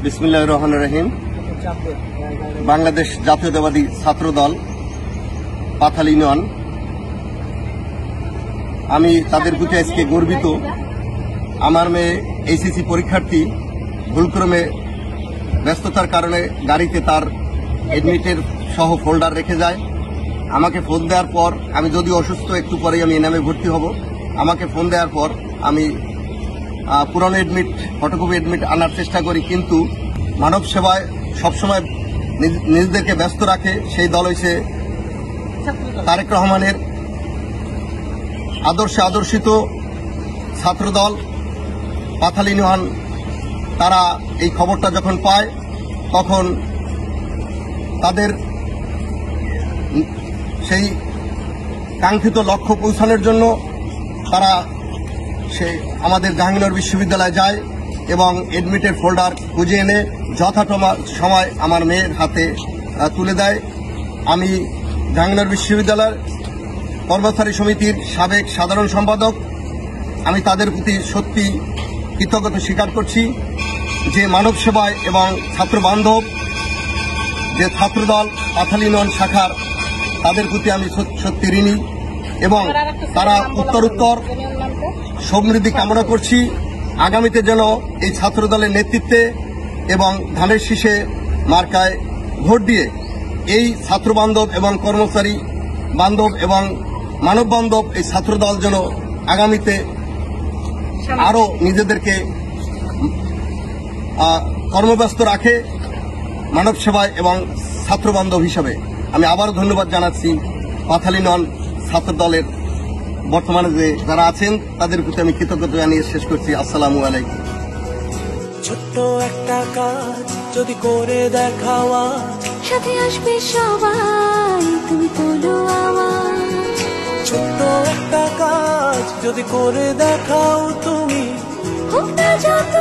বিসমিল্লাহির রহমানির রহিম। বাংলাদেশ জাতীয়তাবাদী ছাত্র দল পাথাল ইউনিয়ন, আমি তাদের প্রতি আজকে গর্বিত। আমার মেয়ে এইচএসসি পরীক্ষার্থী ভুলক্রমে ব্যস্ততার কারণে গাড়িতে তার এডমিটের সহ ফোল্ডার রেখে যায়। আমাকে ফোন দেওয়ার পর, আমি যদি অসুস্থ, একটু পরেই আমি এনামে ভর্তি হব, আমাকে ফোন দেওয়ার পর আমি পুরনো এডমিট, ফটোকপি এডমিট আনার চেষ্টা করি, কিন্তু মানব সেবায় সবসময় নিজেদেরকে ব্যস্ত রাখে সেই দল হয়েছে তারেক রহমানের আদর্শে আদর্শিত ছাত্রদল পাথাল ইউনিয়ন। তারা এই খবরটা যখন পায় তখন তাদের সেই কাঙ্ক্ষিত লক্ষ্য পৌঁছানোর জন্য তারা আমাদের জাহাঙ্গীরনগর বিশ্ববিদ্যালয়ে যায় এবং এডমিটের ফোল্ডার খুঁজে এনে যথাযথ সময় আমার মেয়ের হাতে তুলে দেয়। আমি জাহাঙ্গীরনগর বিশ্ববিদ্যালয়ের কর্মচারী সমিতির সাবেক সাধারণ সম্পাদক, আমি তাদের প্রতি সত্যি কৃতজ্ঞতা স্বীকার করছি যে মানব সেবায় এবং ছাত্র বান্ধব যে ছাত্রদল পাথাল ইউনিয়ন শাখার, তাদের প্রতি আমি সত্যি ঋণী এবং তারা উত্তরোত্তর সমৃদ্ধি কামনা করছি। আগামীতে যেন এই ছাত্রদলের নেতৃত্বে এবং ধানের শীষে মার্কায় ভোট দিয়ে এই ছাত্র বান্ধব এবং কর্মচারী বান্ধব এবং মানব বান্ধব এই ছাত্রদল যেন আগামীতে আরো নিজেদেরকে কর্মব্যস্ত রাখে মানব সেবায় এবং ছাত্র বান্ধব হিসাবে। আমি আবারও ধন্যবাদ জানাচ্ছি পাথাল ইউনিয়ন ছাত্র দলের বর্তমানে যে যারা আছেন তাদের প্রতি আমি কৃতজ্ঞতা জানিয়ে শেষ করছি। আসসালামু আলাইকুম। ছোট্ট একটা কাজ যদি করে দেখাও, সাথে আসবে সবাই, তুমি বলো আমার। ছোট্ট একটা কাজ যদি করে দেখাও তুমি, হোক না যত